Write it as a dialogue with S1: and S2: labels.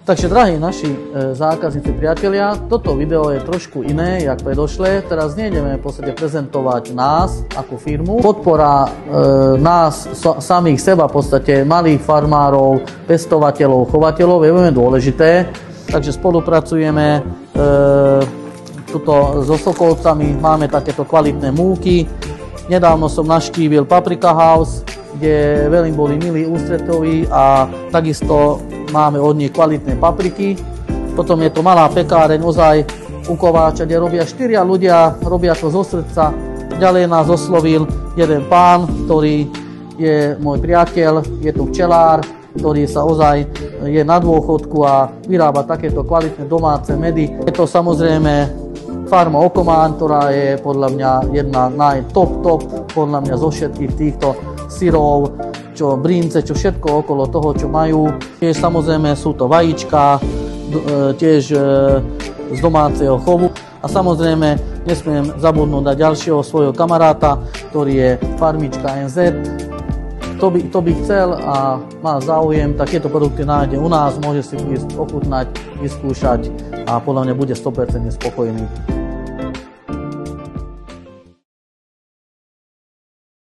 S1: Takže, drahí naši zákazníci, priatelia, toto video je trošku iné, jak predošlé. Teraz nejdeme v podstate prezentovať nás ako firmu. Podpora nás samých seba, v podstate malých farmárov, pestovateľov, chovateľov je veľmi dôležité. Takže spolupracujeme tuto so Sokolcami, máme takéto kvalitné múky. Nedávno som navštívil Paprika House, kde veľmi boli milí, ústretoví a takisto máme od nich kvalitné papriky. Potom je to malá pekáreň ozaj u Kováča, kde robia 4 ľudia, robia to zo srdca. Ďalej nás oslovil jeden pán, ktorý je môj priateľ, je to včelár, ktorý sa ozaj je na dôchodku a vyrába takéto kvalitné domáce medy. Je to samozrejme farma Okomán, ktorá je podľa mňa jedna top, podľa mňa zo všetkých týchto syrov, čo brince, čo všetko okolo toho, čo majú. Tiež samozrejme sú to vajíčka, tiež z domáceho chovu. A samozrejme nesmiem zabudnúť na ďalšieho svojho kamaráta, ktorý je farmička NZ. Kto by chcel a má záujem, tak tieto produkty nájde u nás, môže si ísť ochutnať, vyskúšať a podľa mňa bude 100% spokojný.